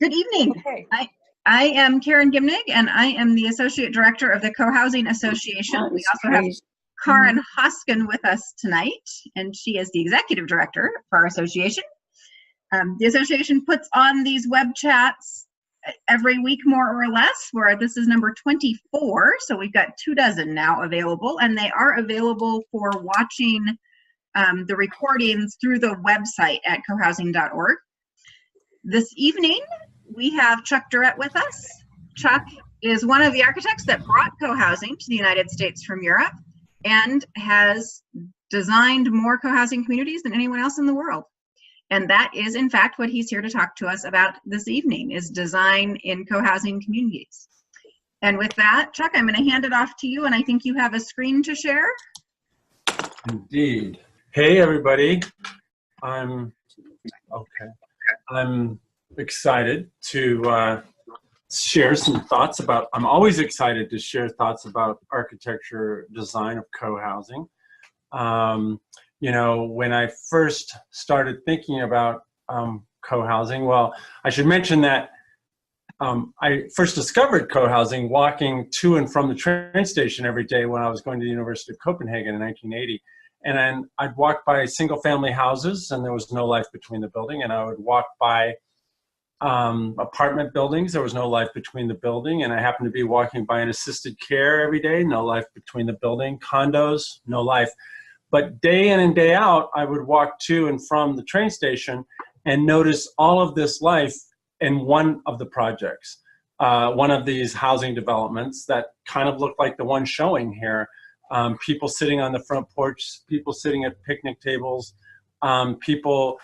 Good evening. Okay. I am Karen Gimnig, and I am the Associate Director of the Cohousing Association. We also have Karen Hoskin with us tonight, and she is the Executive Director for our association. The association puts on these web chats every week, more or less, where this is number 24, so we've got 24 now available, and they are available for watching the recordings through the website at cohousing.org. This evening, we have Chuck Durrett with us. Chuck is one of the architects that brought cohousing to the United States from Europe and has designed more cohousing communities than anyone else in the world. And that is, in fact, what he's here to talk to us about this evening, is design in cohousing communities. And with that, Chuck, I'm going to hand it off to you, and I think you have a screen to share. Indeed. Hey, everybody. I'm excited to share some thoughts about, I'm always excited to share thoughts about architecture design of co-housing. You know, when I first started thinking about co-housing, well, I should mention that I first discovered co-housing walking to and from the train station every day when I was going to the University of Copenhagen in 1980. And then I'd walk by single family houses and there was no life between the building, and I would walk by apartment buildings. There was no life between the building, and I happened to be walking by an assisted care every day, no life between the building. Condos, no life. But day in and day out, I would walk to and from the train station and notice all of this life in one of the projects, one of these housing developments that kind of looked like the one showing here. People sitting on the front porch, people sitting at picnic tables, people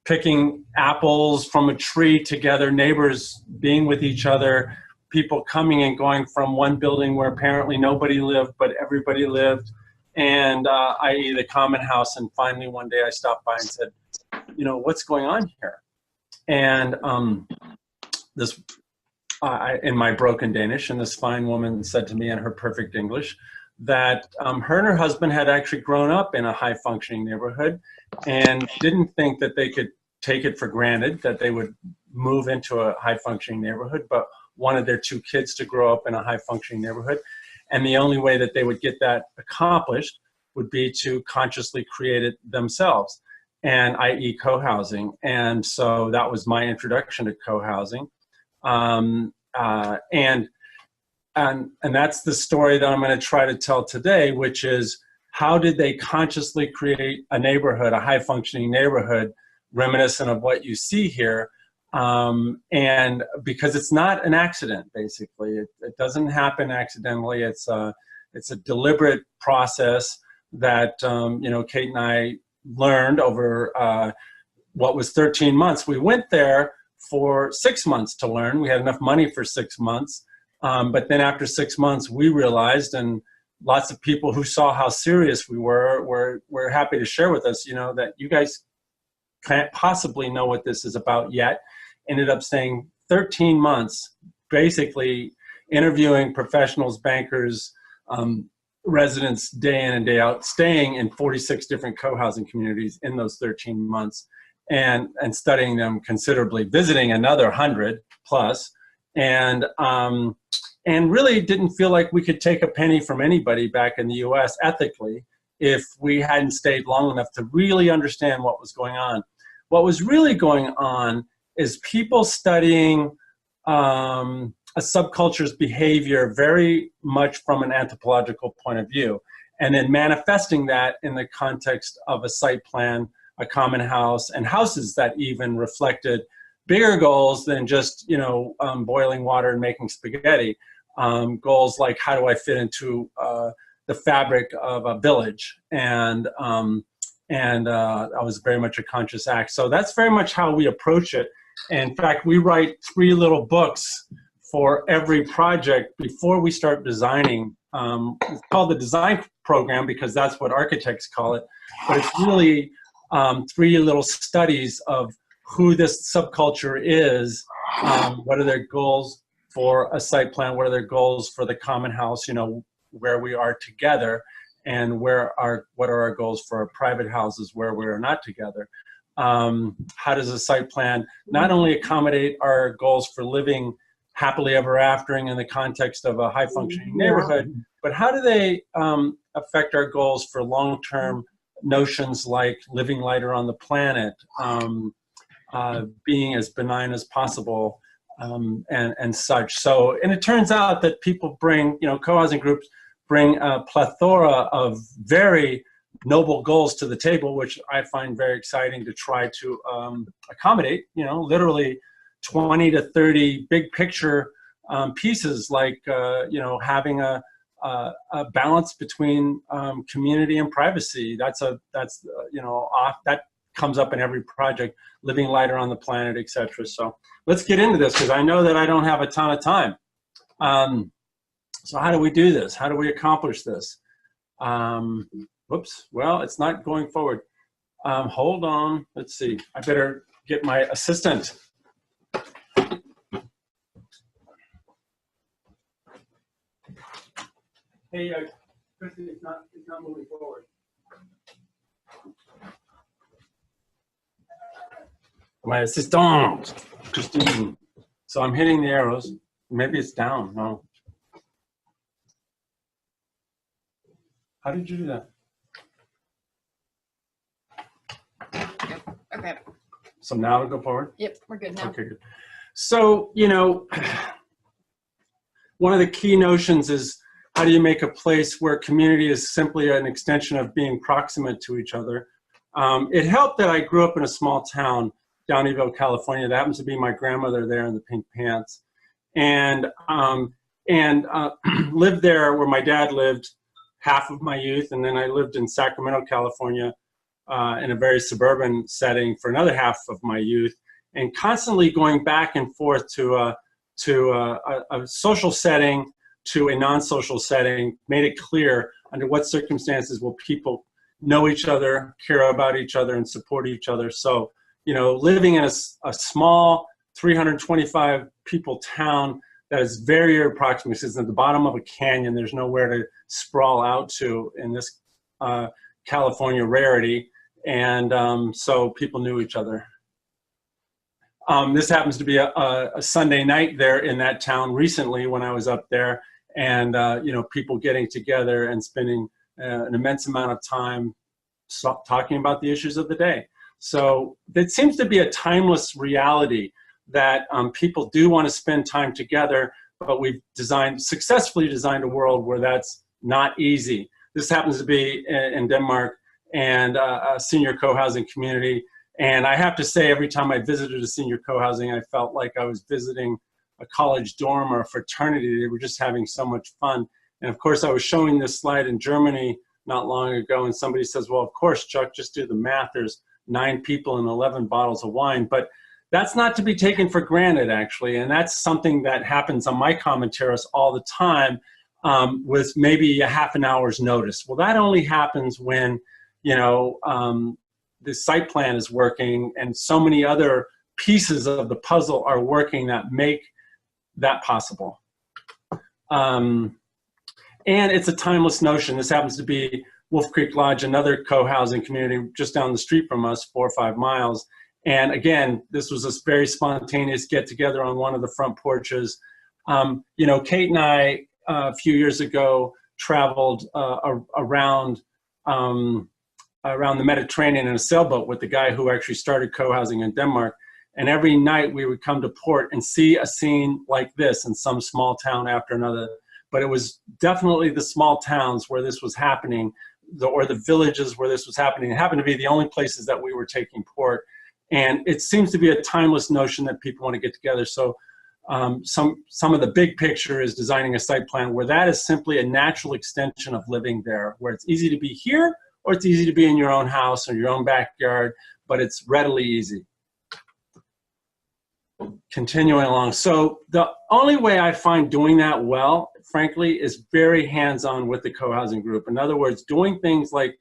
picking apples from a tree together, neighbors being with each other, people coming and going from one building where apparently nobody lived, but everybody lived, and i.e. the common house. And finally one day I stopped by and said, you know, what's going on here? And in my broken Danish, and this fine woman said to me in her perfect English that her and her husband had actually grown up in a high-functioning neighborhood and didn't think that they could take it for granted that they would move into a high-functioning neighborhood, but wanted their two kids to grow up in a high-functioning neighborhood. And the only way that they would get that accomplished would be to consciously create it themselves, and i.e. co-housing. And so that was my introduction to co-housing. And that's the story that I'm going to try to tell today, which is how did they consciously create a neighborhood, a high-functioning neighborhood, reminiscent of what you see here. And because it's not an accident, basically. It doesn't happen accidentally. It's a deliberate process that, you know, Kate and I learned over what was 13 months. We went there for 6 months to learn. We had enough money for 6 months. But then after 6 months, we realized, and lots of people who saw how serious we were happy to share with us, you know, that you guys can't possibly know what this is about yet. Ended up staying 13 months, basically interviewing professionals, bankers, residents day in and day out, staying in 46 different co-housing communities in those 13 months and studying them considerably, visiting another 100 plus. And really didn't feel like we could take a penny from anybody back in the US ethically if we hadn't stayed long enough to really understand what was going on. What was really going on is people studying a subculture's behavior very much from an anthropological point of view, and then manifesting that in the context of a site plan, a common house, and houses that even reflected bigger goals than just, you know, boiling water and making spaghetti. Goals like, how do I fit into the fabric of a village? And that was very much a conscious act. So that's very much how we approach it. In fact, we write 3 little books for every project before we start designing. It's called the design program because that's what architects call it. But it's really 3 little studies of who this subculture is, what are their goals for a site plan, what are their goals for the common house, you know, where we are together, and what are our goals for our private houses where we are not together. How does a site plan not only accommodate our goals for living happily ever aftering in the context of a high-functioning neighborhood, but how do they affect our goals for long-term notions like living lighter on the planet, being as benign as possible, and such. So, and it turns out that people bring, co-housing groups bring a plethora of very noble goals to the table, which I find very exciting to try to accommodate, literally 20 to 30 big picture pieces, like, having a balance between community and privacy. That comes up in every project, living lighter on the planet, etc. So let's get into this, because I know that I don't have a ton of time. So how do we do this? How do we accomplish this? Whoops, well, it's not going forward. Hold on, let's see. I better get my assistant. Hey, Christy, it's not moving forward. My assistant, Christine. So I'm hitting the arrows. Maybe it's down, no. How did you do that? Okay. So now we go forward? Yep, we're good now. Okay, good. So, one of the key notions is, how do you make a place where community is simply an extension of being proximate to each other? It helped that I grew up in a small town, Downeyville, California. That happens to be my grandmother there in the pink pants. And lived there where my dad lived half of my youth, and then I lived in Sacramento, California, in a very suburban setting for another half of my youth, and constantly going back and forth to a social setting to a non-social setting made it clear under what circumstances will people know each other, care about each other, and support each other. So, living in a small 325 people town that is very approximate, it's at the bottom of a canyon, there's nowhere to sprawl out to in this California rarity, and so people knew each other. This happens to be a Sunday night there in that town recently when I was up there, and people getting together and spending an immense amount of time talking about the issues of the day. So it seems to be a timeless reality that people do want to spend time together, but we've successfully designed a world where that's not easy. This happens to be in Denmark, and a senior co-housing community. And I have to say, every time I visited a senior co-housing, I felt like I was visiting a college dorm or a fraternity. They were just having so much fun. And of course, I was showing this slide in Germany not long ago, and somebody says, well, of course, Chuck, just do the math. There's 9 people and 11 bottles of wine. But that's not to be taken for granted, actually. And that's something that happens on my common terrace all the time, with maybe a half an hour's notice. Well, that only happens when, the site plan is working and so many other pieces of the puzzle are working that make that possible. And it's a timeless notion. This happens to be Wolf Creek Lodge, another co-housing community just down the street from us, 4 or 5 miles. And again, this was a very spontaneous get-together on one of the front porches. Kate and I, a few years ago, traveled around the Mediterranean in a sailboat with the guy who actually started co-housing in Denmark. And every night we would come to port and see a scene like this in some small town after another. But it was definitely the small towns where this was happening, or the villages where this was happening. It happened to be the only places that we were taking port. And it seems to be a timeless notion that people want to get together. So some of the big picture is designing a site plan where that is simply a natural extension of living there, where it's easy to be here, or it's easy to be in your own house or your own backyard, but it's readily easy. Continuing along. So the only way I find doing that well, frankly, is very hands-on with the co-housing group. In other words, doing things like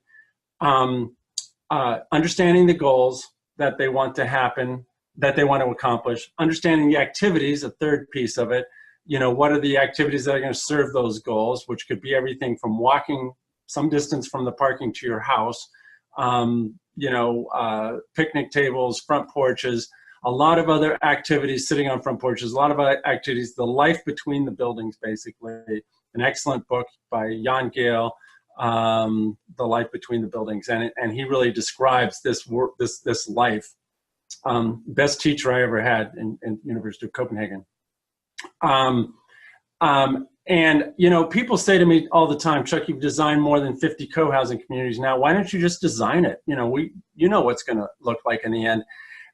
understanding the goals that they want to happen, that they want to accomplish, understanding the activities, a third piece of it. What are the activities that are going to serve those goals, which could be everything from walking some distance from the parking to your house, picnic tables, front porches, a lot of other activities sitting on front porches, a lot of other activities, the life between the buildings, basically. An excellent book by Jan Gehl, The Life Between the Buildings. And he really describes this work, this life. Best teacher I ever had in University of Copenhagen. And, people say to me all the time, Chuck, you've designed more than 50 co-housing communities now. Why don't you just design it? You know what's going to look like in the end.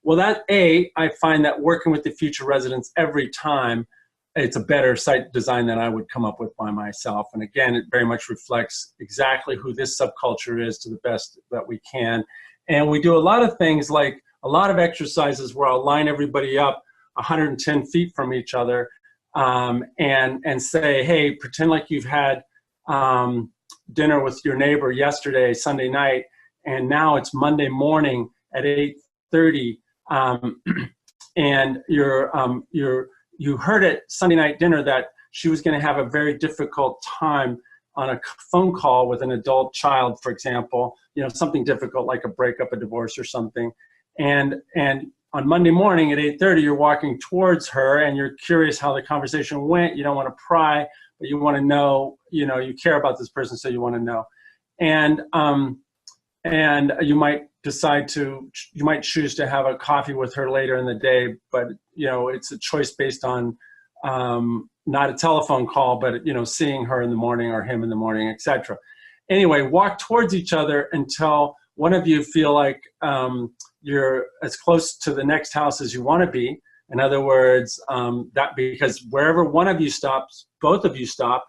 Well, I find that working with the future residents every time, it's a better site design than I would come up with by myself. And again, it very much reflects exactly who this subculture is to the best that we can. And we do a lot of things, like a lot of exercises where I'll line everybody up 110 feet from each other, and say, hey, pretend like you've had dinner with your neighbor yesterday, Sunday night, and now it's Monday morning at 8:30, and you heard at Sunday night dinner that she was going to have a very difficult time on a phone call with an adult child, for example, something difficult like a breakup, a divorce, or something, and on Monday morning at 8:30, you're walking towards her and you're curious how the conversation went. You don't want to pry, but you want to know, you care about this person, so you want to know. And you might you might choose to have a coffee with her later in the day, but, it's a choice based on not a telephone call, but, seeing her in the morning or him in the morning, etc. Anyway, walk towards each other until one of you feel like you're as close to the next house as you want to be. In other words, because wherever one of you stops, both of you stop,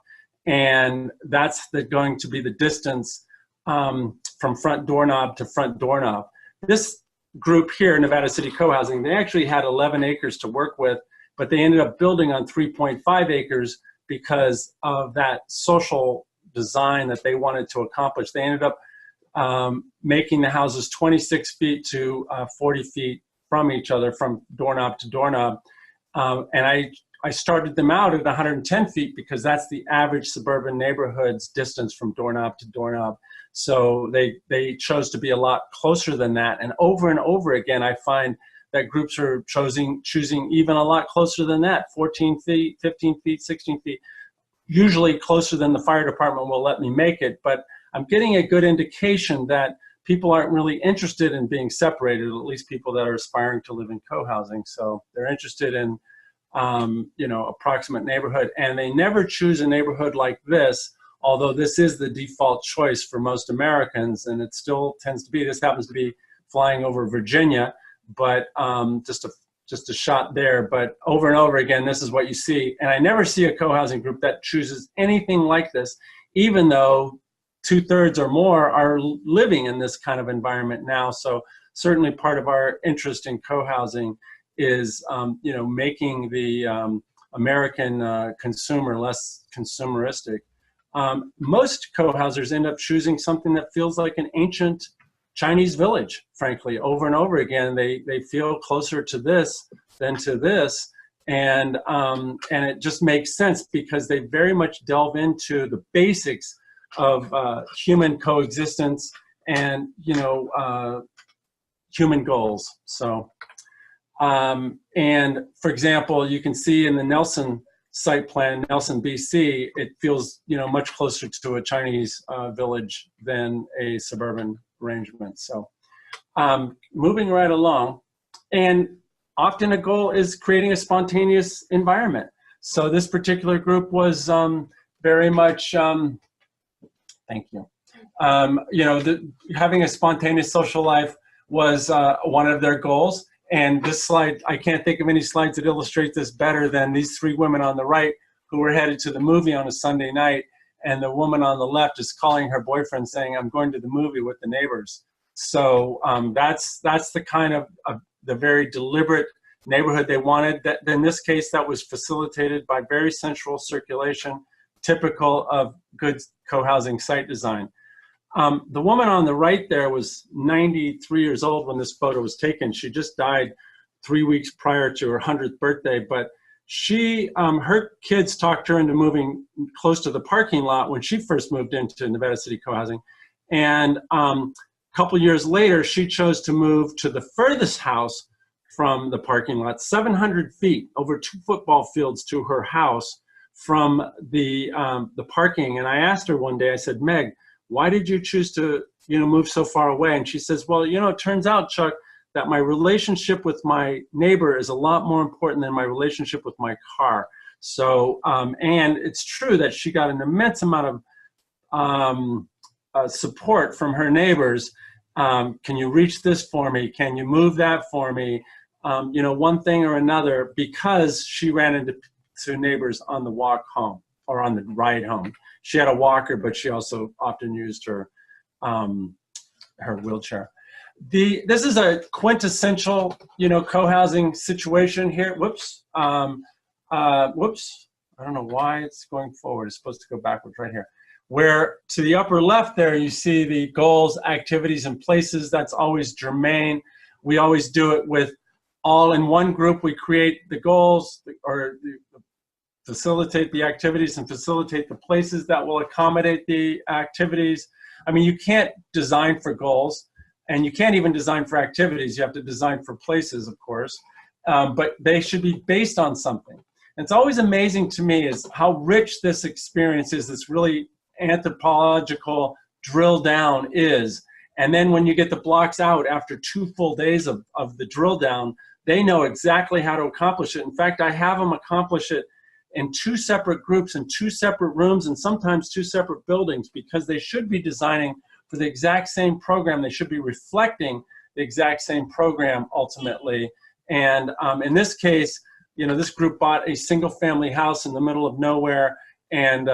and that's going to be the distance from front doorknob to front doorknob. This group here, Nevada City Co-Housing, they actually had 11 acres to work with, but they ended up building on 3.5 acres because of that social design that they wanted to accomplish. They ended up making the houses 26 feet to 40 feet from each other, from doorknob to doorknob. And I started them out at 110 feet because that's the average suburban neighborhood's distance from doorknob to doorknob. So they chose to be a lot closer than that. And over again, I find that groups are choosing even a lot closer than that, 14 feet, 15 feet, 16 feet, usually closer than the fire department will let me make it. But I'm getting a good indication that people aren't really interested in being separated, at least people that are aspiring to live in co-housing. So they're interested in, approximate neighborhood, and they never choose a neighborhood like this, although this is the default choice for most Americans, and it still tends to be. This happens to be flying over Virginia, but just a shot there. But over and over again, this is what you see. And I never see a co-housing group that chooses anything like this, even though 2/3 or more are living in this kind of environment now. So certainly part of our interest in co-housing is, making the American consumer less consumeristic. Most co-housers end up choosing something that feels like an ancient Chinese village, frankly. Over and over again, they feel closer to this than to this. And it just makes sense because they very much delve into the basics of human coexistence and, human goals. So, and for example, you can see in the Nelson site plan, Nelson, BC, it feels, much closer to a Chinese village than a suburban arrangement. So moving right along, and often a goal is creating a spontaneous environment. So this particular group was very much, thank you. Having a spontaneous social life was one of their goals. And this slide, I can't think of any slides that illustrate this better than these three women on the right who were headed to the movie on a Sunday night. And the woman on the left is calling her boyfriend saying, I'm going to the movie with the neighbors. So that's the kind of the very deliberate neighborhood they wanted. That in this case, that was facilitated by very central circulation, typical of good co-housing site design. The woman on the right there was 93 years old when this photo was taken. She just died 3 weeks prior to her 100th birthday, but she, her kids talked her into moving close to the parking lot when she first moved into Nevada City Co-Housing. And couple years later, she chose to move to the furthest house from the parking lot, 700 feet, over 2 football fields to her house from the parking. And I asked her one day, I said, Meg, why did you choose to, move so far away? And she says, well, it turns out, Chuck, that my relationship with my neighbor is a lot more important than my relationship with my car. So, and it's true that she got an immense amount of support from her neighbors. Can you reach this for me? Can you move that for me? One thing or another, because she ran into neighbors on the walk home or on the ride home. She had a walker, but she also often used her wheelchair. This is a quintessential, co-housing situation here. Whoops. Whoops. I don't know why it's going forward. It's supposed to go backwards right here. Where to the upper left there, you see the goals, activities, and places. That's always germane. We always do it with all in one group. We create the goals or facilitate the activities and facilitate the places that will accommodate the activities. I mean, you can't design for goals, and you can't even design for activities. You have to design for places, of course, but they should be based on something. And it's always amazing to me is how rich this experience is, this really anthropological drill down is. And then when you get the blocks out after 2 full days of the drill down, they know exactly how to accomplish it. In fact, I have them accomplish it in 2 separate groups, in 2 separate rooms, and sometimes 2 separate buildings, because they should be designing for the exact same program. They should be reflecting the exact same program ultimately. And in this case, this group bought a single family house in the middle of nowhere and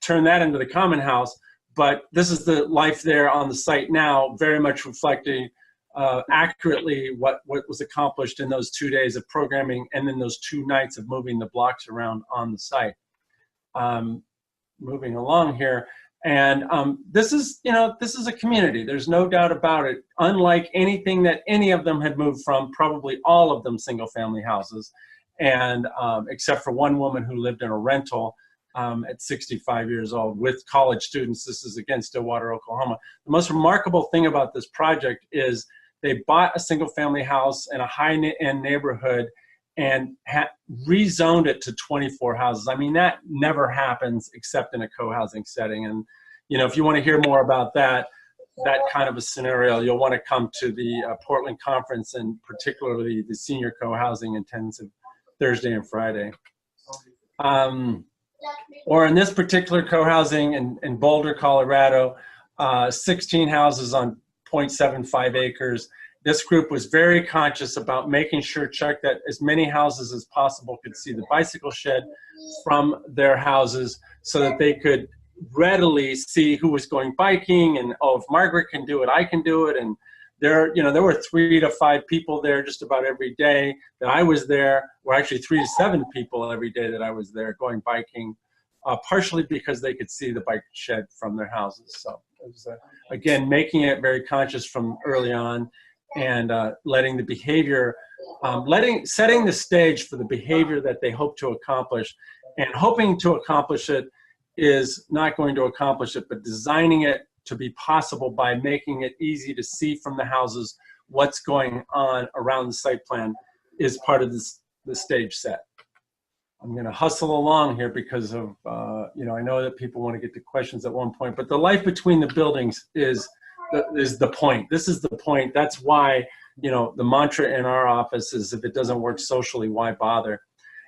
turned that into the common house. But this is the life there on the site now, very much reflecting accurately what was accomplished in those 2 days of programming and then those 2 nights of moving the blocks around on the site. Moving along here, and this is a community. There's no doubt about it. Unlike anything that any of them had moved from, probably all of them single-family houses, and except for one woman who lived in a rental at 65 years old with college students. This is again Stillwater, Oklahoma. The most remarkable thing about this project is they bought a single-family house in a high-end neighborhood and rezoned it to 24 houses. I mean, that never happens except in a co-housing setting. And, if you want to hear more about that kind of a scenario, you'll want to come to the Portland conference, and particularly the senior co-housing intensive Thursday and Friday. Or in this particular co-housing in Boulder, Colorado, 16 houses on 0.75 acres. This group was very conscious about making sure, Chuck, that as many houses as possible could see the bicycle shed from their houses so that they could readily see who was going biking, and, oh, if Margaret can do it, I can do it. And there were 3 to 5 people there just about every day that I was there, or actually 3 to 7 people every day that I was there going biking, partially because they could see the bike shed from their houses. So it was, again, making it very conscious from early on, and letting the behavior, setting the stage for the behavior that they hope to accomplish. And hoping to accomplish it is not going to accomplish it, but designing it to be possible by making it easy to see from the houses what's going on around the site plan is part of the stage set. I'm going to hustle along here because of, I know that people want to get to questions at one point, but the life between the buildings is the point. This is the point. That's why, the mantra in our office is, if it doesn't work socially, why bother?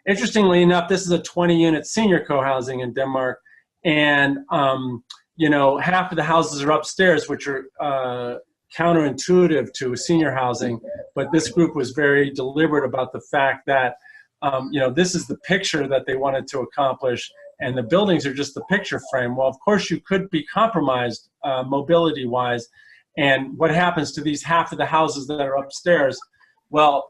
Interestingly enough, this is a 20-unit senior co-housing in Denmark, and half of the houses are upstairs, which are counterintuitive to senior housing. But this group was very deliberate about the fact that this is the picture that they wanted to accomplish, and the buildings are just the picture frame. Well, of course, you could be compromised mobility-wise. And what happens to these half of the houses that are upstairs? Well,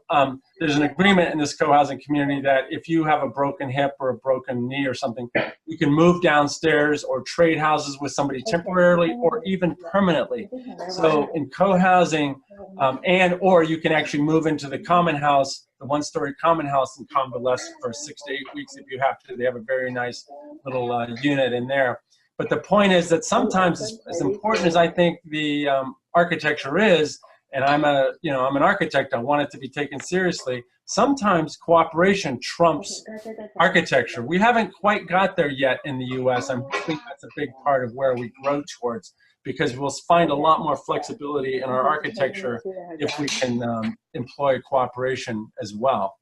there's an agreement in this co-housing community that if you have a broken hip or a broken knee or something, you can move downstairs or trade houses with somebody temporarily or even permanently. So in co-housing, or you can actually move into the common house, the 1-story common house, and convalesce for 6 to 8 weeks if you have to. They have a very nice little unit in there. But the point is that sometimes, as important as I think the architecture is, and I'm an architect, I want it to be taken seriously. Sometimes cooperation trumps architecture. We haven't quite got there yet in the US. I'm hoping that's a big part of where we grow towards, because we'll find a lot more flexibility in our architecture if we can employ cooperation as well.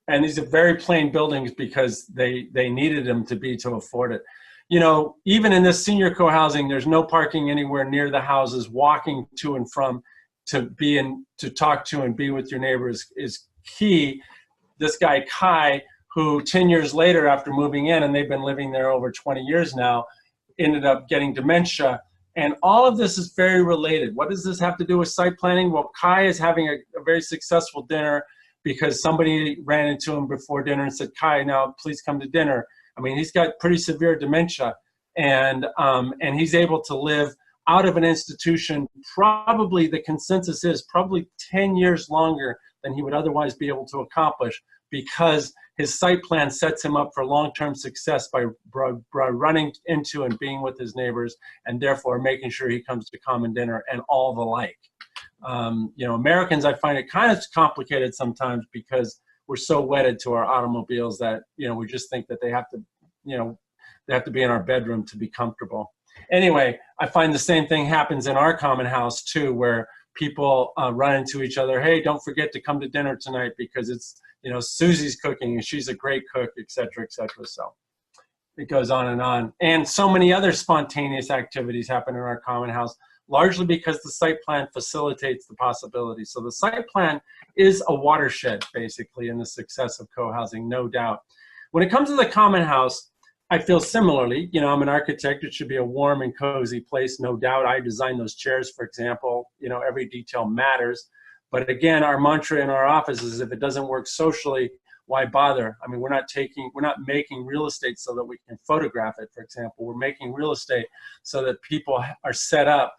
And these are very plain buildings because they needed them to be to afford it. You know, even in this senior co-housing, there's no parking anywhere near the houses. Walking to and from to talk to and be with your neighbors is key. This guy, Kai, who 10 years later after moving in, and they've been living there over 20 years now, ended up getting dementia. And all of this is very related. What does this have to do with site planning? Well, Kai is having a very successful dinner because somebody ran into him before dinner and said, Kai, now please come to dinner. I mean, he's got pretty severe dementia, and he's able to live out of an institution, probably the consensus is probably 10 years longer than he would otherwise be able to accomplish, because his site plan sets him up for long-term success by running into and being with his neighbors, and therefore making sure he comes to common dinner and all the like. You know, Americans, I find it kind of complicated sometimes because we're so wedded to our automobiles that, you know, we just think that they have to, you know, they have to be in our bedroom to be comfortable. Anyway, I find the same thing happens in our common house too, where people run into each other. Hey, don't forget to come to dinner tonight because it's, you know, Susie's cooking and she's a great cook, et cetera, et cetera. So it goes on and on. And so many other spontaneous activities happen in our common house, largely because the site plan facilitates the possibility. So the site plan is a watershed, basically, in the success of co-housing, no doubt. When it comes to the common house, I feel similarly. You know, I'm an architect. It should be a warm and cozy place, no doubt. I designed those chairs, for example. You know, every detail matters. But again, our mantra in our office is if it doesn't work socially, why bother? I mean, we're not making real estate so that we can photograph it, for example. We're making real estate so that people are set up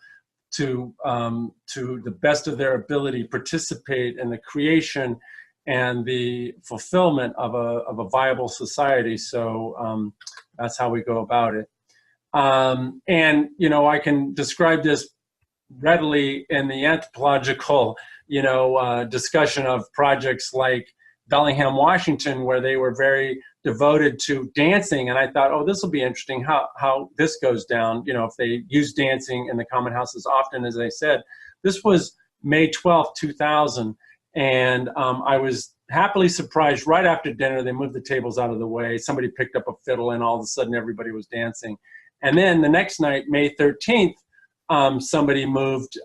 to the best of their ability participate in the creation and the fulfillment of a viable society. So that's how we go about it. And, you know, I can describe this readily in the anthropological, you know, discussion of projects like Bellingham, Washington, where they were very devoted to dancing. And I thought, oh, this will be interesting how this goes down, you know, if they use dancing in the common house as often as they said. This was May 12th, 2000. And I was happily surprised right after dinner, they moved the tables out of the way. Somebody picked up a fiddle and all of a sudden everybody was dancing. And then the next night, May 13th, somebody moved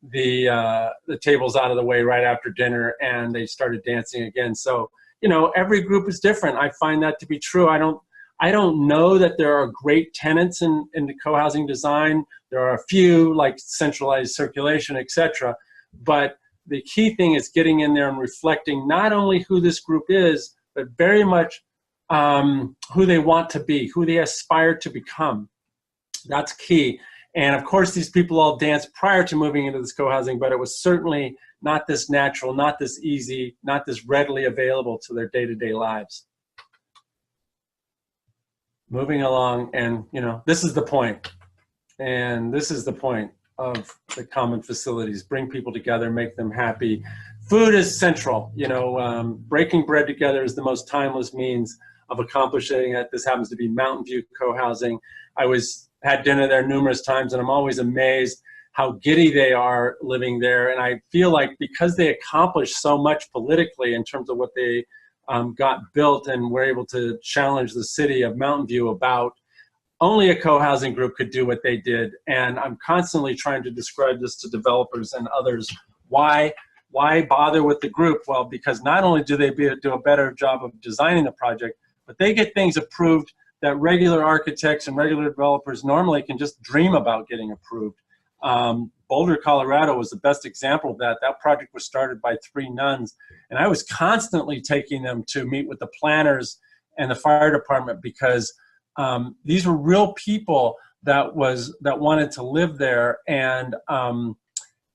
the tables out of the way right after dinner and they started dancing again. So, you know, every group is different. I find that to be true. I don't know that there are great tenets in the co-housing design. There are a few like centralized circulation, etc. But the key thing is getting in there and reflecting not only who this group is, but very much who they want to be, who they aspire to become. That's key. And of course, these people all danced prior to moving into this co-housing, but it was certainly not this natural, not this easy, not this readily available to their day-to-day lives. Moving along, and you know, this is the point. And this is the point of the common facilities. Bring people together, make them happy. Food is central. You know, breaking bread together is the most timeless means of accomplishing it. This happens to be Mountain View co-housing. I had dinner there numerous times, and I'm always amazed how giddy they are living there. And I feel like because they accomplished so much politically in terms of what they got built and were able to challenge the city of Mountain View about, only a co-housing group could do what they did. And I'm constantly trying to describe this to developers and others. Why bother with the group? Well, because not only do they do a better job of designing the project, but they get things approved that regular architects and regular developers normally can just dream about getting approved. Boulder, Colorado was the best example of that. That project was started by 3 nuns, and I was constantly taking them to meet with the planners and the fire department because these were real people that wanted to live there, and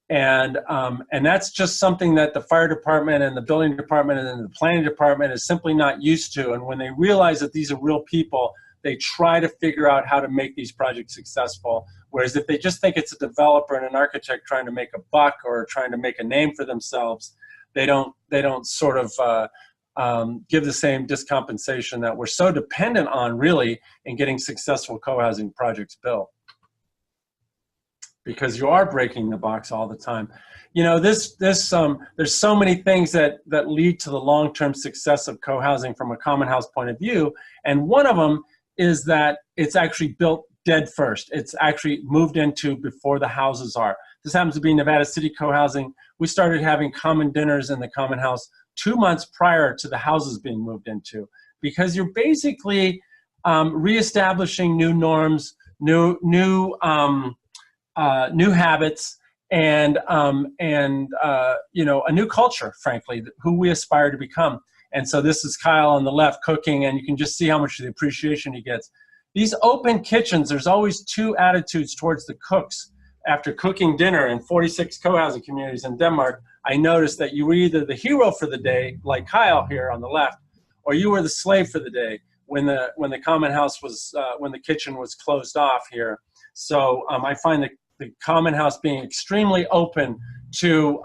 that's just something that the fire department and the building department and the planning department is simply not used to. And when they realize that these are real people, They try to figure out how to make these projects successful. Whereas if they just think it's a developer and an architect trying to make a buck or trying to make a name for themselves, they don't sort of give the same discompensation that we're so dependent on, really, in getting successful co-housing projects built. Because you are breaking the box all the time. You know, there's so many things that lead to the long-term success of co-housing from a common house point of view, and one of them is that it's actually built dead first. It's actually moved into before the houses are. This happens to be Nevada City co-housing. We started having common dinners in the common house 2 months prior to the houses being moved into, because you're basically reestablishing new norms, new habits, and you know, a new culture, frankly, who we aspire to become. And so this is Kyle on the left cooking, and you can just see how much of the appreciation he gets. These open kitchens, there's always two attitudes towards the cooks. After cooking dinner in 46 co-housing communities in Denmark, I noticed that you were either the hero for the day, like Kyle here on the left, or you were the slave for the day when the common house was, when the kitchen was closed off here. So I find the common house being extremely open to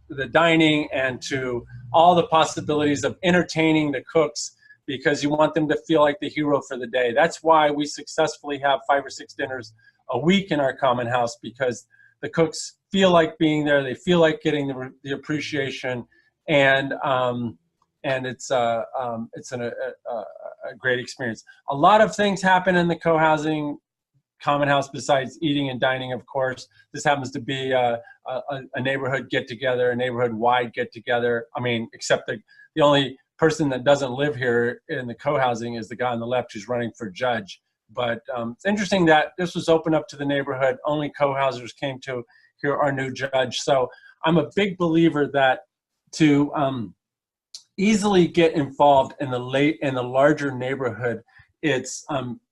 the dining and to all the possibilities of entertaining the cooks, because you want them to feel like the hero for the day. That's why we successfully have 5 or 6 dinners a week in our common house, because the cooks feel like being there, they feel like getting the appreciation, and it's a great experience. A lot of things happen in the co-housing common house besides eating and dining, of course. This happens to be a neighborhood get-together, a neighborhood-wide get-together. I mean, except the only person that doesn't live here in the co-housing is the guy on the left who's running for judge. But it's interesting that this was open up to the neighborhood. Only co-housers came to hear our new judge. So I'm a big believer that to easily get involved in the larger neighborhood, it's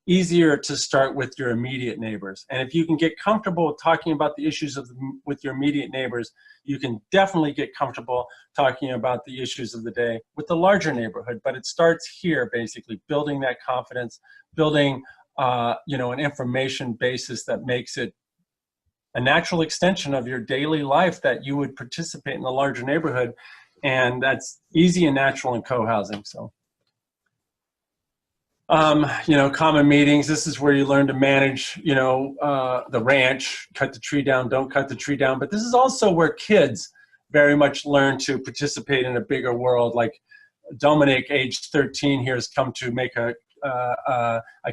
easier to start with your immediate neighbors. And if you can get comfortable talking about the issues with your immediate neighbors, you can definitely get comfortable talking about the issues of the day with the larger neighborhood. But it starts here, basically, building that confidence, building you know, an information basis that makes it a natural extension of your daily life, that you would participate in the larger neighborhood. And that's easy and natural in co-housing. So you know, common meetings, this is where you learn to manage, you know, the ranch, cut the tree down, don't cut the tree down. But this is also where kids very much learn to participate in a bigger world. Like Dominic, age 13 here, has come to make a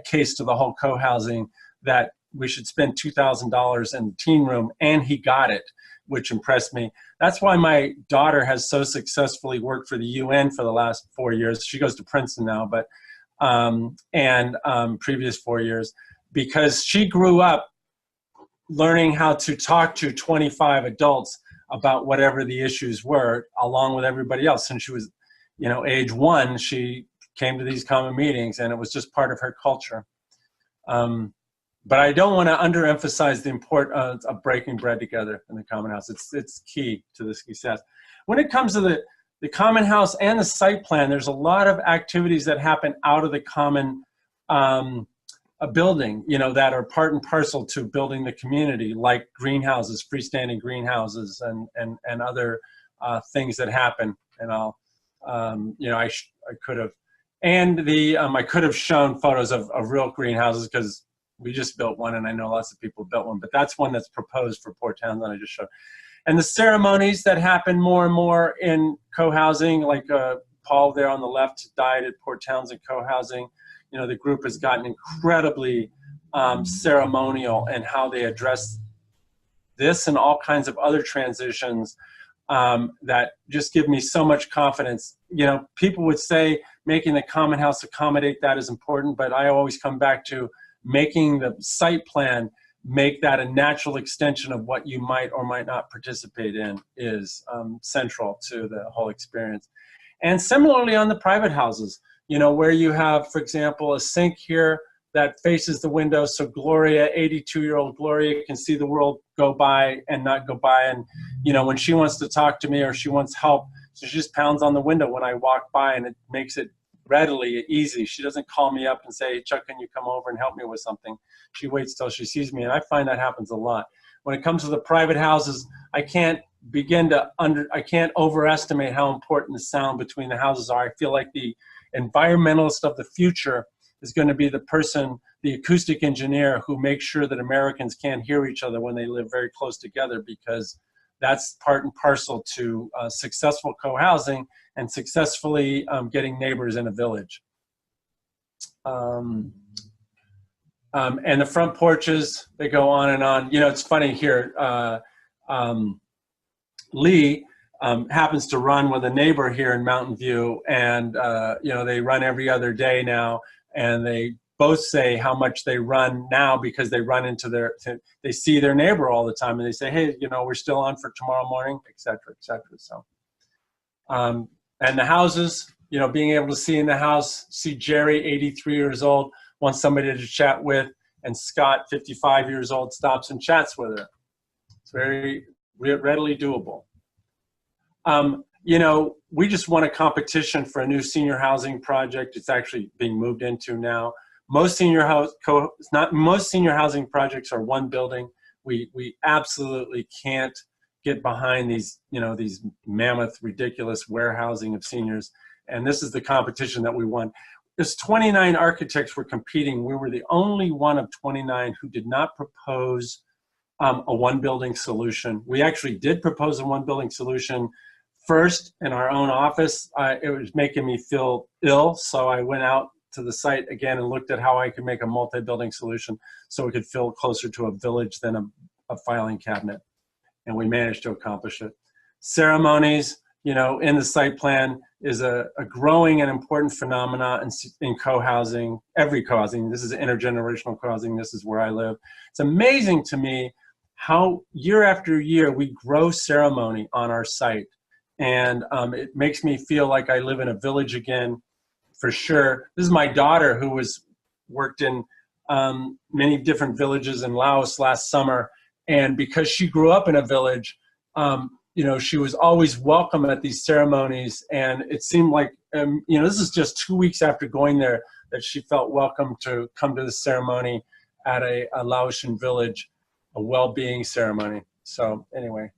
case to the whole co-housing that we should spend $2,000 in the teen room, and he got it, which impressed me. That's why my daughter has so successfully worked for the UN for the last 4 years. She goes to Princeton now, but previous 4 years, because she grew up learning how to talk to 25 adults about whatever the issues were, along with everybody else. Since she was, you know, age 1, she came to these common meetings, and it was just part of her culture. But I don't want to underemphasize the importance of breaking bread together in the common house. It's key to the success. When it comes to the common house and the site plan, there's a lot of activities that happen out of the common building, you know, that are part and parcel to building the community, like greenhouses, freestanding greenhouses, and other things that happen. And I'll, you know, I could have, and I could have shown photos of real greenhouses, because we just built one, and I know lots of people built one, but that's one that's proposed for Port Townsend I just showed. And the ceremonies that happen more and more in co-housing, like Paul there on the left died at Port Townsend co-housing. You know, the group has gotten incredibly ceremonial in how they address this and all kinds of other transitions that just give me so much confidence. You know, people would say making the common house accommodate that is important, but I always come back to making the site plan make that a natural extension of what you might or might not participate in is central to the whole experience. And similarly on the private houses, you know, where you have, for example, a sink here that faces the window, so Gloria, 82-year-old Gloria, can see the world go by and not go by. And, you know, when she wants to talk to me or she wants help, so she just pounds on the window when I walk by, and it makes it readily, easy. She doesn't call me up and say, Chuck, can you come over and help me with something? She waits till she sees me, and I find that happens a lot. When it comes to the private houses, I can't overestimate how important the sound between the houses are. I feel like the environmentalist of the future is going to be the person, the acoustic engineer, who makes sure that Americans can't hear each other when they live very close together, because that's part and parcel to successful co-housing and successfully getting neighbors in a village. And the front porches, they go on and on. You know, it's funny here, Lee happens to run with a neighbor here in Mountain View, and you know, they run every other day now, and they both say how much they run now because they run into they see their neighbor all the time, and they say, hey, you know, we're still on for tomorrow morning, et cetera, et cetera. So, and the houses, you know, being able to see in the house, see Jerry, 83 years old, wants somebody to chat with, and Scott, 55 years old, stops and chats with her. It's very readily doable. You know, we just won a competition for a new senior housing project. It's actually being moved into now. Most senior housing projects are one building. We absolutely can't get behind these, you know, these mammoth, ridiculous warehousing of seniors. And this is the competition that we won. There's 29 architects were competing. We were the only one of 29 who did not propose a one building solution. We actually did propose a one building solution first in our own office. It was making me feel ill, so I went out to the site again and looked at how I could make a multi-building solution so it could feel closer to a village than a filing cabinet. And we managed to accomplish it. Ceremonies, you know, in the site plan is a growing and important phenomena in co-housing, every co-housing. This is intergenerational co-housing. This is where I live. It's amazing to me how year after year we grow ceremony on our site. And it makes me feel like I live in a village again, for sure. This is my daughter, who worked in many different villages in Laos last summer. And because she grew up in a village, you know, she was always welcome at these ceremonies. And it seemed like, you know, this is just 2 weeks after going there that she felt welcome to come to the ceremony at a Laotian village, a well-being ceremony. So anyway,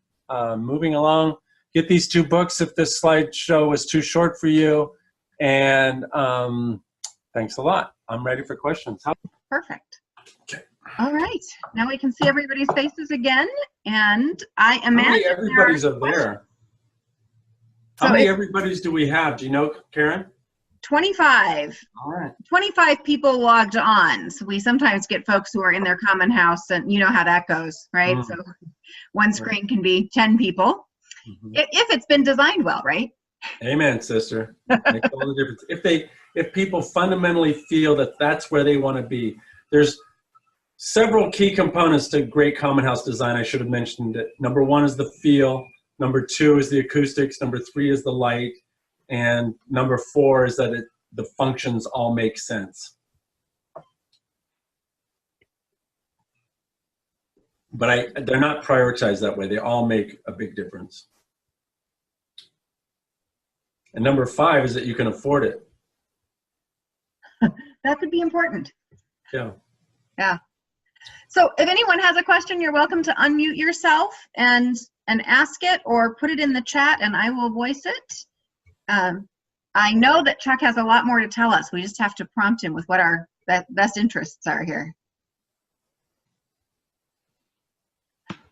moving along, get these two books if this slideshow was too short for you. And thanks a lot. I'm ready for questions. Perfect. Okay. All right. Now we can see everybody's faces again. And I imagine how many everybody's are there? How So many everybody's do we have? Do you know, Karen? 25. All right. 25 people logged on. So we sometimes get folks who are in their common house, and you know how that goes, right? So one screen can be 10 people. If it's been designed well, right? Amen, sister. Makes all the difference. If people fundamentally feel that that's where they want to be. There's several key components to great common house design. I should have mentioned it. Number one is the feel. Number two is the acoustics. Number three is the light. And number four is that the functions all make sense. But they're not prioritized that way. They all make a big difference. And number five is that you can afford it. That could be important. Yeah. Yeah. So if anyone has a question, you're welcome to unmute yourself and ask it, or put it in the chat and I will voice it. I know that Chuck has a lot more to tell us. We just have to prompt him with what our best interests are here.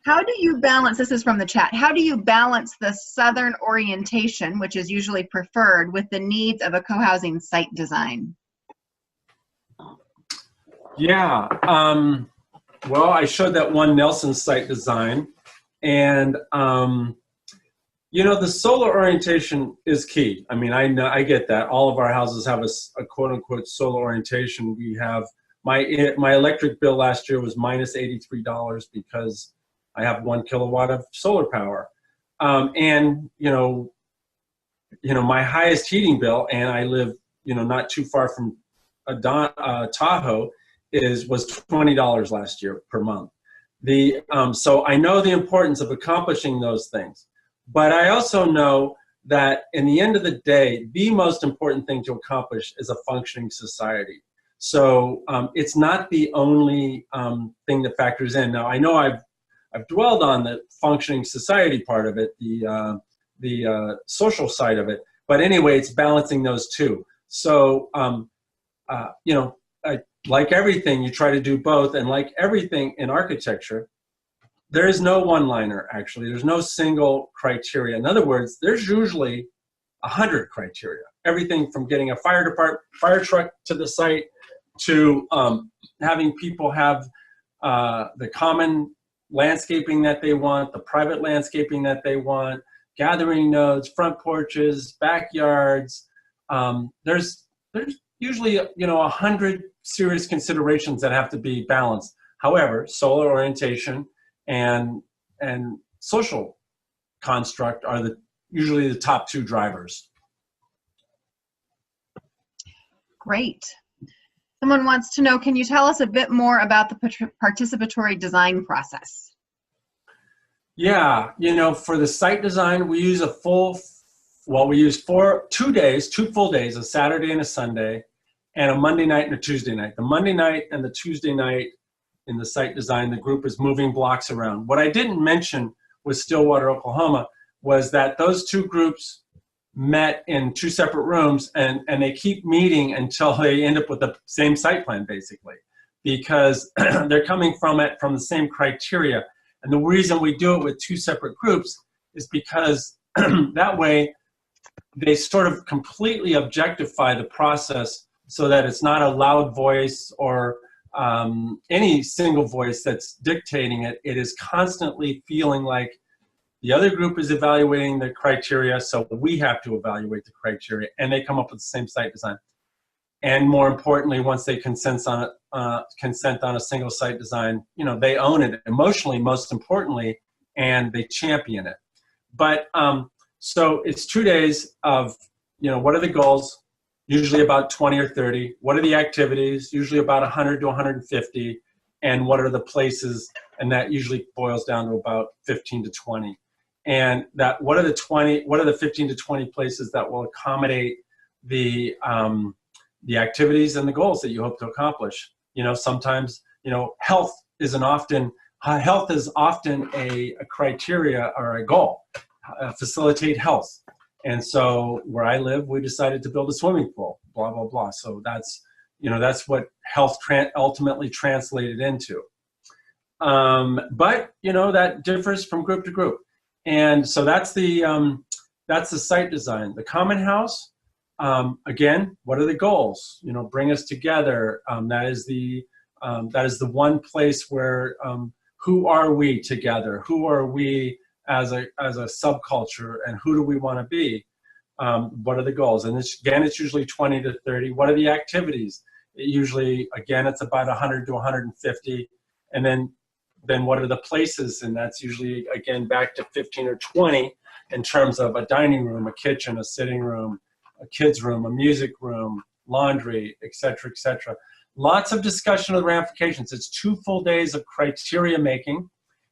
How do you balance, this is from the chat, how do you balance the southern orientation, which is usually preferred, with the needs of a co-housing site design? Yeah, well, I showed that one Nelson site design, and you know, the solar orientation is key. I mean, I get that. All of our houses have a quote-unquote solar orientation. We have, my electric bill last year was minus $83 because I have 1 kilowatt of solar power. And, you know, my highest heating bill, and I live, you know, not too far from Tahoe, was $20 last year per month. So I know the importance of accomplishing those things. But I also know that in the end of the day, the most important thing to accomplish is a functioning society. So it's not the only thing that factors in. Now, I know I've dwelled on the functioning society part of it, the social side of it, but anyway, it's balancing those two. So, you know, like everything, you try to do both, and like everything in architecture, there is no one-liner, actually. There's no single criteria. In other words, there's usually 100 criteria. Everything from getting a fire truck to the site to having people have the common landscaping that they want, the private landscaping that they want, gathering nodes, front porches, backyards. There's usually 100 serious considerations that have to be balanced. However, solar orientation and social construct are usually the top two drivers. Great. Someone wants to know, can you tell us a bit more about the participatory design process? Yeah, for the site design, we use we use 2 full days, a Saturday and a Sunday, and a Monday night and a Tuesday night. The Monday night and the Tuesday night in the site design, the group is moving blocks around. What I didn't mention with Stillwater, Oklahoma, was that those two groups met in 2 separate rooms, and they keep meeting until they end up with the same site plan, basically, because they're coming from the same criteria. And the reason we do it with 2 separate groups is because that way they sort of completely objectify the process, so that it's not a loud voice or any single voice that's dictating it. It is constantly feeling like the other group is evaluating the criteria, so we have to evaluate the criteria, and they come up with the same site design. And more importantly, once they consent on a single site design, they own it emotionally, most importantly, and they champion it. But so it's 2 days of, what are the goals? Usually about 20 or 30. What are the activities? Usually about 100 to 150. And what are the places? And that usually boils down to about 15 to 20. And what are the 15 to 20 places that will accommodate the activities and the goals that you hope to accomplish? Sometimes, health is often a criteria or a goal. Facilitate health. And so where I live, we decided to build a swimming pool, blah, blah, blah. So that's what health ultimately translated into. But, that differs from group to group. And so that's the site design. The common house, again, what are the goals? Bring us together. That is the one place where, who are we together? Who are we as a subculture, and who do we want to be? What are the goals? And it's usually 20 to 30. What are the activities? It's about 100 to 150. And then what are the places? And that's usually, again, back to 15 or 20 in terms of a dining room, a kitchen, a sitting room, a kid's room, a music room, laundry, et cetera, et cetera. Lots of discussion of the ramifications. It's 2 full days of criteria making.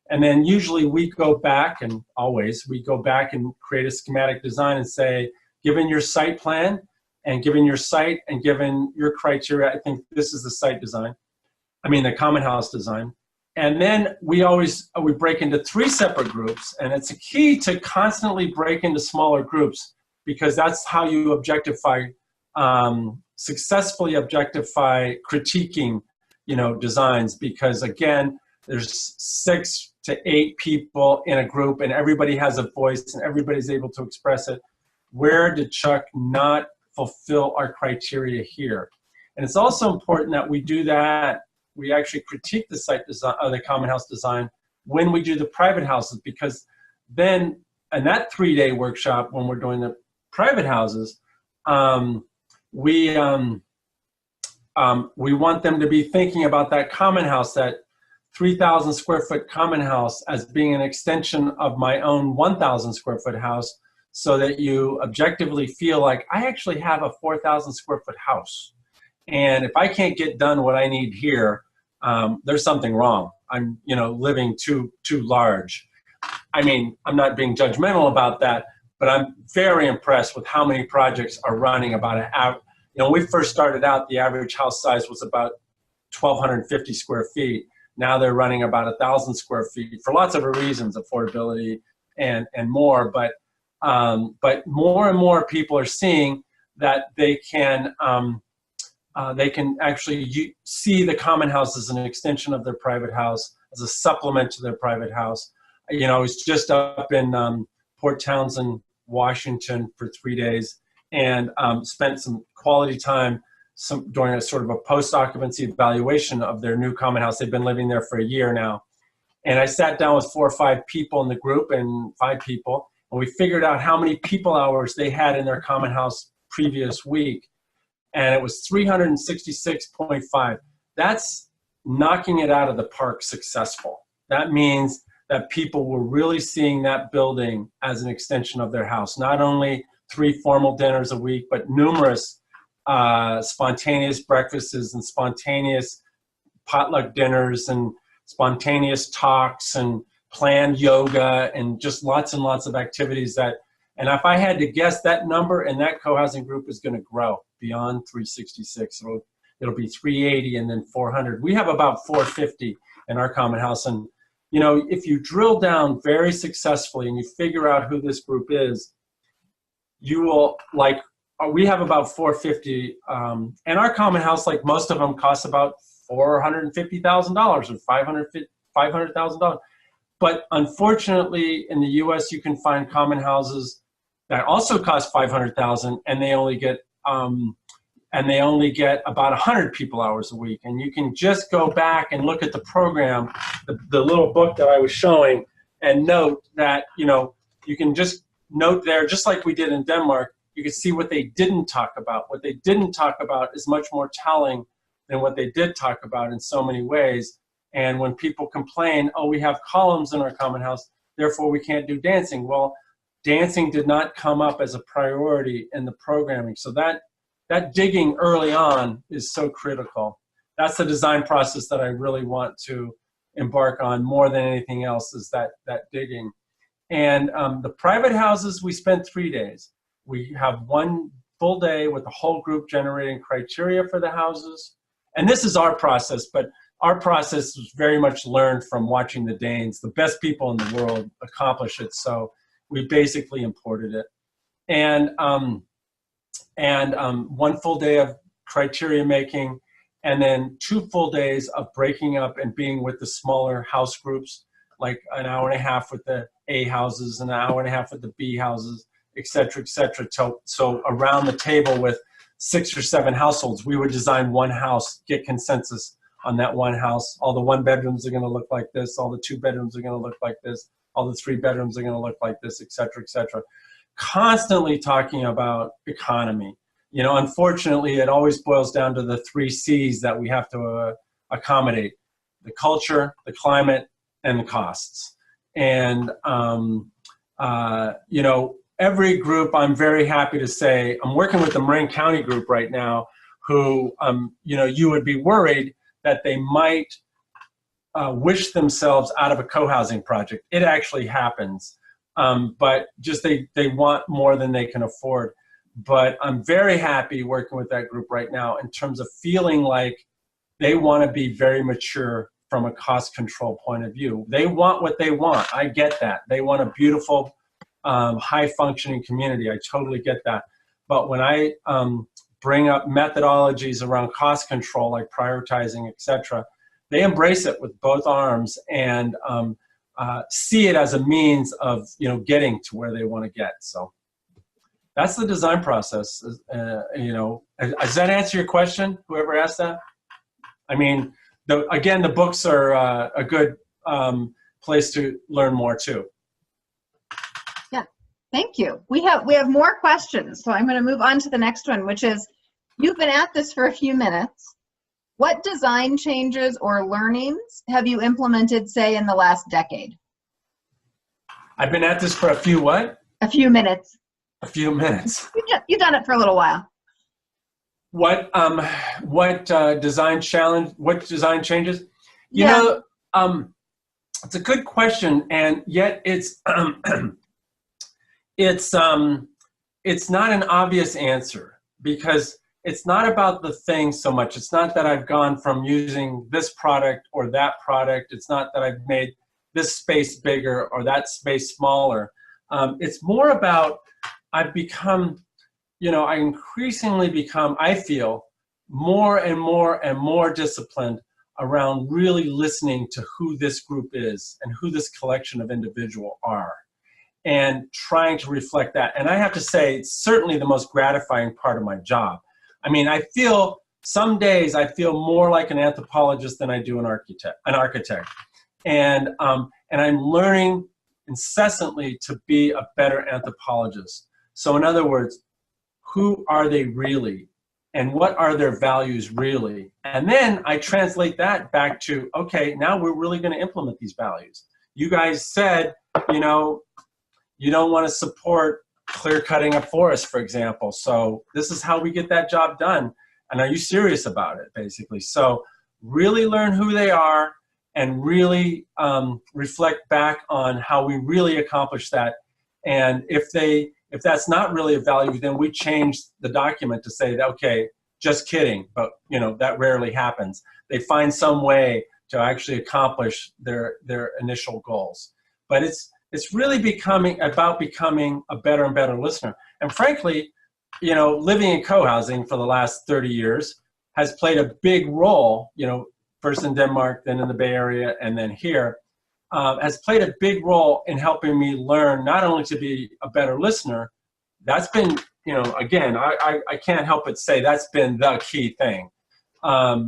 And then usually we go back and create a schematic design and say, given your site plan and given your site and given your criteria, I think this is the site design. The common house design. And then we break into 3 separate groups, and it's a key to constantly break into smaller groups, because that's how you successfully objectify critiquing, designs, because again, there's 6 to 8 people in a group, and everybody has a voice and everybody's able to express it. Where did Chuck not fulfill our criteria here? And it's also important that we do that. We actually critique the site design, the common house design, when we do the private houses, because then in that 3-day workshop, when we're doing the private houses, we want them to be thinking about that common house, that 3,000 square foot common house, as being an extension of my own 1,000 square foot house, so that you objectively feel like I actually have a 4,000 square foot house. And if I can't get done what I need here, there's something wrong. I'm, living too large. I'm not being judgmental about that, but I'm very impressed with how many projects are running about when we first started out, the average house size was about 1,250 square feet. Now they're running about 1,000 square feet for lots of reasons, affordability and more. But more and more people are seeing that they can actually see the common house as an extension of their private house, as a supplement to their private house. I was just up in Port Townsend, Washington for 3 days, and spent some quality time during a sort of a post-occupancy evaluation of their new common house. They've been living there for a year now. And I sat down with 4 or 5 people in the group, and 5 people, and we figured out how many people hours they had in their common house previous week. And it was 366.5. That's knocking it out of the park successful. That means that people were really seeing that building as an extension of their house. Not only 3 formal dinners a week, but numerous spontaneous breakfasts and spontaneous potluck dinners and spontaneous talks and planned yoga and just lots and lots of activities and if I had to guess, that number in that co-housing group is going to grow beyond 366. It'll be 380 and then 400. We have about 450 in our common house. And, if you drill down very successfully and you figure out who this group is, you will we have about 450. And our common house, like most of them, costs about $450,000 or $500,000. But unfortunately, in the U.S., you can find common houses that also cost $500,000, and they only get about 100 people hours a week. And you can just go back and look at the program, the little book that I was showing, and note that you can just note there, just like we did in Denmark. You can see what they didn't talk about. What they didn't talk about is much more telling than what they did talk about in so many ways. And when people complain, oh, we have columns in our common house, therefore we can't do dancing. Well, dancing did not come up as a priority in the programming. So that digging early on is so critical. That's the design process that I really want to embark on more than anything else, is that digging. And the private houses, we spent 3 days. We have 1 full day with the whole group generating criteria for the houses. And this is our process, but our process was very much learned from watching the Danes. The best people in the world accomplish it, so we basically imported it. And 1 full day of criteria making, and then 2 full days of breaking up and being with the smaller house groups, like an hour and a half with the A houses and an hour and a half with the B houses, et cetera, et cetera. So around the table with 6 or 7 households, we would design 1 house, get consensus on that 1 house. All the 1 bedrooms are going to look like this. All the 2 bedrooms are going to look like this. All the 3 bedrooms are going to look like this, et cetera, et cetera. Constantly talking about economy. Unfortunately, it always boils down to the 3 C's that we have to accommodate: the culture, the climate, and the costs. And, every group, I'm very happy to say, I'm working with the Marin County group right now, who, you would be worried that they might wish themselves out of a co-housing project. It actually happens, but just they want more than they can afford. But I'm very happy working with that group right now in terms of feeling like they want to be very mature from a cost control point of view. They want what they want. I get that. They want a beautiful, high-functioning community. I totally get that. But when I bring up methodologies around cost control, like prioritizing, et cetera, they embrace it with both arms and see it as a means of getting to where they want to get. So that's the design process. Does that answer your question, whoever asked that? I mean, again, the books are a good place to learn more too. Yeah, thank you. We have more questions, so I'm going to move on to the next one, which is, you've been at this for a few minutes. What design changes or learnings have you implemented, say, in the last decade? I've been at this for a few what? A few minutes. A few minutes. You've done it for a little while. What design challenge? What design changes? It's a good question, and yet it's It's not an obvious answer, because it's not about the thing so much. It's not that I've gone from using this product or that product. It's not that I've made this space bigger or that space smaller. It's more about I've become, I increasingly become, I feel, more and more and more disciplined around really listening to who this group is and who this collection of individuals are, and trying to reflect that. And I have to say, it's certainly the most gratifying part of my job. I mean, some days I feel more like an anthropologist than I do an architect. And I'm learning incessantly to be a better anthropologist. So in other words, who are they really? And what are their values really? And then I translate that back to, okay, now we're really going to implement these values. You guys said, you don't want to support clear cutting a forest, for example. So this is how we get that job done. And are you serious about it, basically? So really learn who they are and really reflect back on how we really accomplish that. And if that's not really a value, then we change the document to say, okay, just kidding, but that rarely happens. They find some way to actually accomplish their initial goals. But it's really becoming a better and better listener. And frankly, living in co-housing for the last 30 years has played a big role, first in Denmark, then in the Bay Area, and then here, has played a big role in helping me learn not only to be a better listener. That's been, again, I can't help but say that's been the key thing. But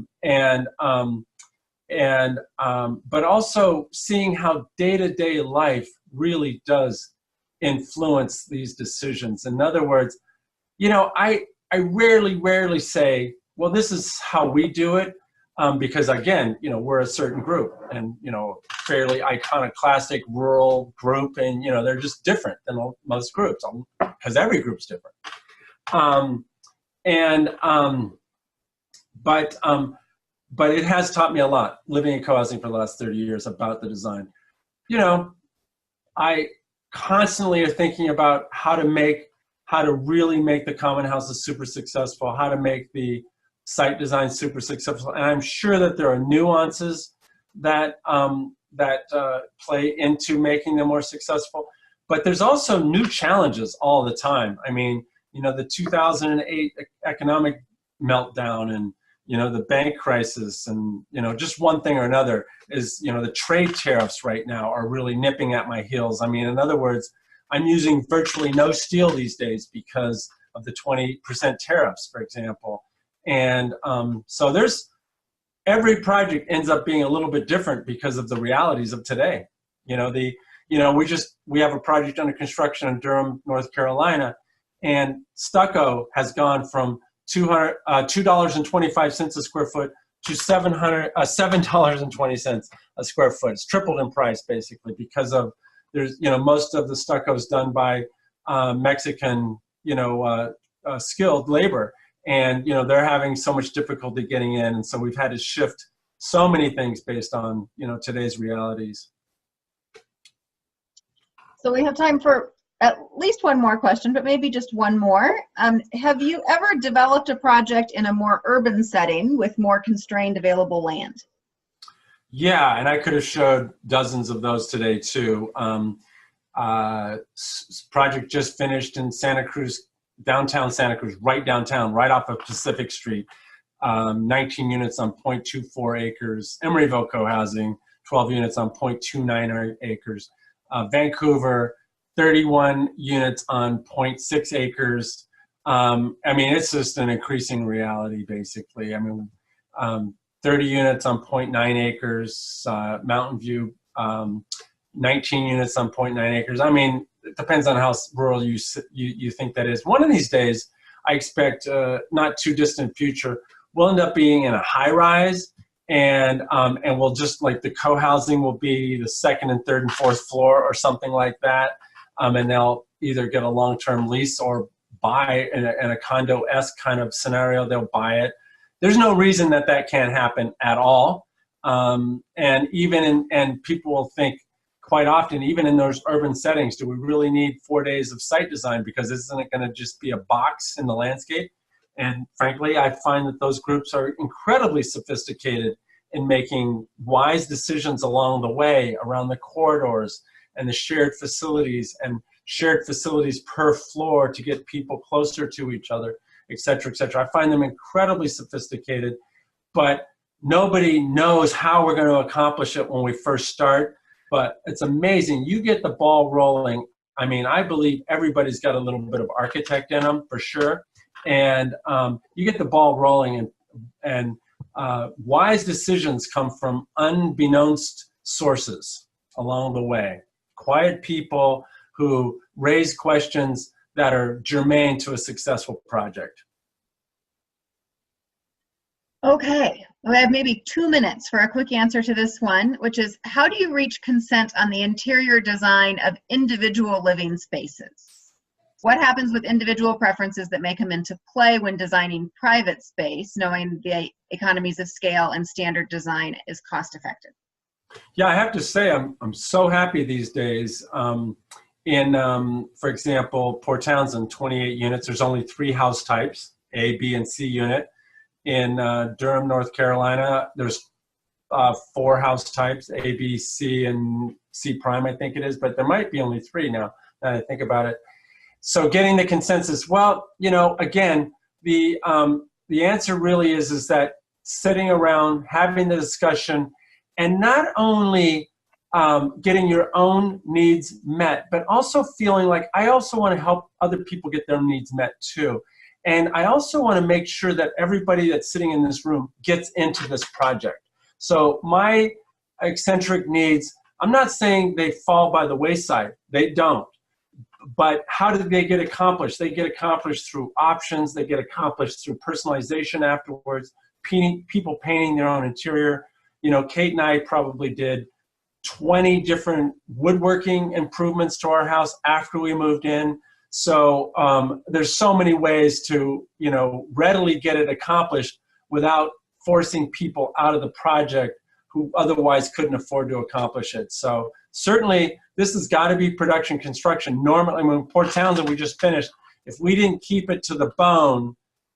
also seeing how day-to-day life really does influence these decisions. In other words, I rarely say, well, this is how we do it, because again, we're a certain group and, fairly iconoclastic rural group, and, they're just different than most groups, because every group's different. But it has taught me a lot, living in co-housing for the last 30 years, about the design. I constantly are thinking about how to really make the common houses super successful, how to make the site design super successful. And I'm sure that there are nuances that play into making them more successful. But there's also new challenges all the time. I mean, the 2008 economic meltdown and, the bank crisis and, just one thing or another is, the trade tariffs right now are really nipping at my heels. I mean, in other words, I'm using virtually no steel these days because of the 20% tariffs, for example. And so every project ends up being a little bit different because of the realities of today. We have a project under construction in Durham, North Carolina, and stucco has gone from $2.25 a square foot to $7.20 a square foot. It's tripled in price, basically, because of most of the stucco is done by Mexican skilled labor, and they're having so much difficulty getting in, and so we've had to shift so many things based on today's realities. So we have time for at least one more question, but maybe just one more. Have you ever developed a project in a more urban setting with more constrained available land? Yeah, and I could have showed dozens of those today too. Project just finished in Santa Cruz, downtown Santa Cruz, right downtown, right off of Pacific Street. 19 units on 0.24 acres. Emeryville Co-Housing, 12 units on 0.29 acres. Vancouver, 31 units on 0.6 acres. I mean, it's just an increasing reality, basically. I mean, 30 units on 0.9 acres. Mountain View, 19 units on 0.9 acres. I mean, it depends on how rural you think that is. One of these days, I expect, not too distant future, we'll end up being in a high rise, and we'll just, like, the co-housing will be the second and third and fourth floor or something like that. And they'll either get a long-term lease or buy in a condo-esque kind of scenario. They'll buy it. There's no reason that can't happen at all. And people will think quite often, even in those urban settings, do we really need 4 days of site design? Because isn't it going to just be a box in the landscape? And frankly, I find that those groups are incredibly sophisticated in making wise decisions along the way around the corridors and the shared facilities and shared facilities per floor to get people closer to each other, et cetera, et cetera. I find them incredibly sophisticated, but nobody knows how we're going to accomplish it when we first start. But it's amazing. You get the ball rolling. I mean, I believe everybody's got a little bit of architect in them for sure. And you get the ball rolling, and wise decisions come from unbeknownst sources along the way. Quiet people who raise questions that are germane to a successful project. Okay, we have maybe 2 minutes for a quick answer to this one, which is, how do you reach consent on the interior design of individual living spaces? What happens with individual preferences that may come into play when designing private space, knowing the economies of scale and standard design is cost effective? Yeah, I have to say, I'm so happy these days. For example, Port Townsend, 28 units, there's only 3 house types, A, B, and C unit. In Durham, North Carolina, there's 4 house types, A, B, C, and C prime, I think it is, but there might be only 3 now that I think about it. So getting the consensus, well, you know, again, the answer really is that sitting around, having the discussion, and not only getting your own needs met, but also feeling like I also want to help other people get their needs met too. And I also want to make sure that everybody that's sitting in this room gets into this project. So my eccentric needs, I'm not saying they fall by the wayside. They don't. But how do they get accomplished? They get accomplished through options. They get accomplished through personalization afterwards, people painting their own interior. You know, Kate and I probably did 20 different woodworking improvements to our house after we moved in. So there's so many ways to, you know, readily get it accomplished without forcing people out of the project who otherwise couldn't afford to accomplish it. So certainly this has got to be production construction. Normally, when Port Townsend we just finished, if we didn't keep it to the bone,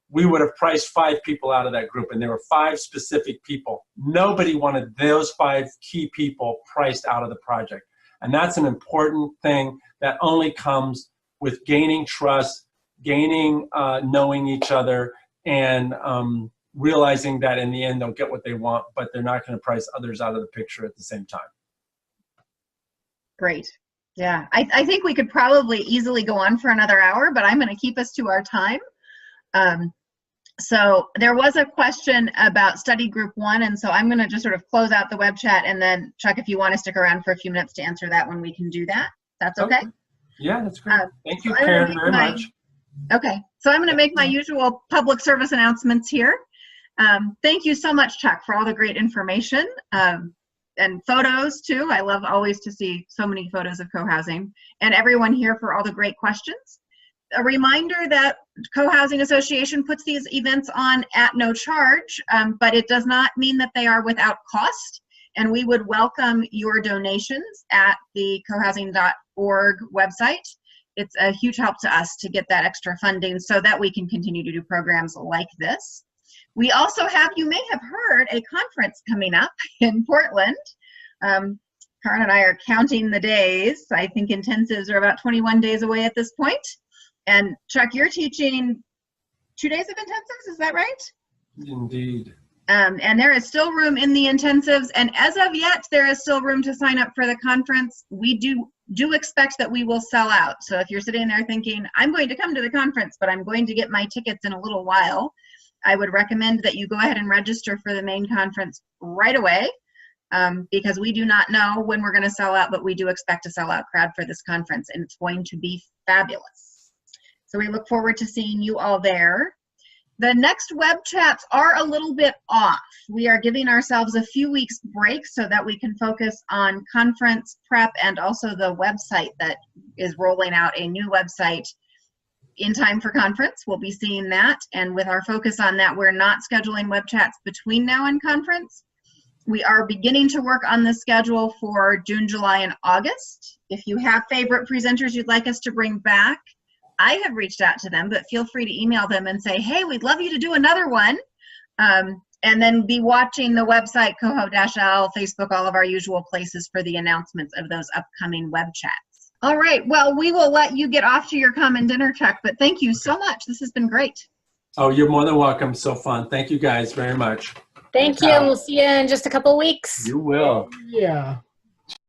we would have priced 5 people out of that group, and there were 5 specific people. Nobody wanted those 5 key people priced out of the project. And that's an important thing that only comes with gaining trust, gaining knowing each other, and realizing that in the end they'll get what they want, but they're not going to price others out of the picture at the same time. Great. Yeah, I think we could probably easily go on for another hour, but I'm going to keep us to our time. So there was a question about study group 1, and so I'm going to just sort of close out the web chat, and then Chuck, if you want to stick around for a few minutes to answer that one, we can do that. That's okay? Yeah, that's great. Thank you, Karen, very much. Okay, so I'm going to make my usual public service announcements here. Thank you so much, Chuck, for all the great information and photos too. I love always to see so many photos of co-housing, and everyone here for all the great questions. A reminder that Cohousing Association puts these events on at no charge, but it does not mean that they are without cost. And we would welcome your donations at the cohousing.org website. It's a huge help to us to get that extra funding so that we can continue to do programs like this. We also have, you may have heard, a conference coming up in Portland. Karen and I are counting the days. I think intensives are about 21 days away at this point. And Chuck, you're teaching 2 days of intensives, is that right? Indeed. And there is still room in the intensives, and as of yet, there is still room to sign up for the conference. We do expect that we will sell out. So if you're sitting there thinking, I'm going to come to the conference, but I'm going to get my tickets in a little while, I would recommend that you go ahead and register for the main conference right away, because we do not know when we're going to sell out, but we do expect a sellout crowd for this conference, and it's going to be fabulous. So we look forward to seeing you all there. The next web chats are a little bit off. We are giving ourselves a few weeks break so that we can focus on conference prep and also the website that is rolling out a new website in time for conference. We'll be seeing that, and with our focus on that, we're not scheduling web chats between now and conference. We are beginning to work on the schedule for June, July, and August. If you have favorite presenters you'd like us to bring back, I have reached out to them, but feel free to email them and say, hey, we'd love you to do another one. And then be watching the website, Coho-L, Facebook, all of our usual places for the announcements of those upcoming web chats. All right, well, we will let you get off to your common dinner, Chuck, but thank you so much. This has been great. Oh, you're more than welcome. So fun. Thank you guys very much. Thank you. We'll see you in just a couple weeks. You will. Yeah.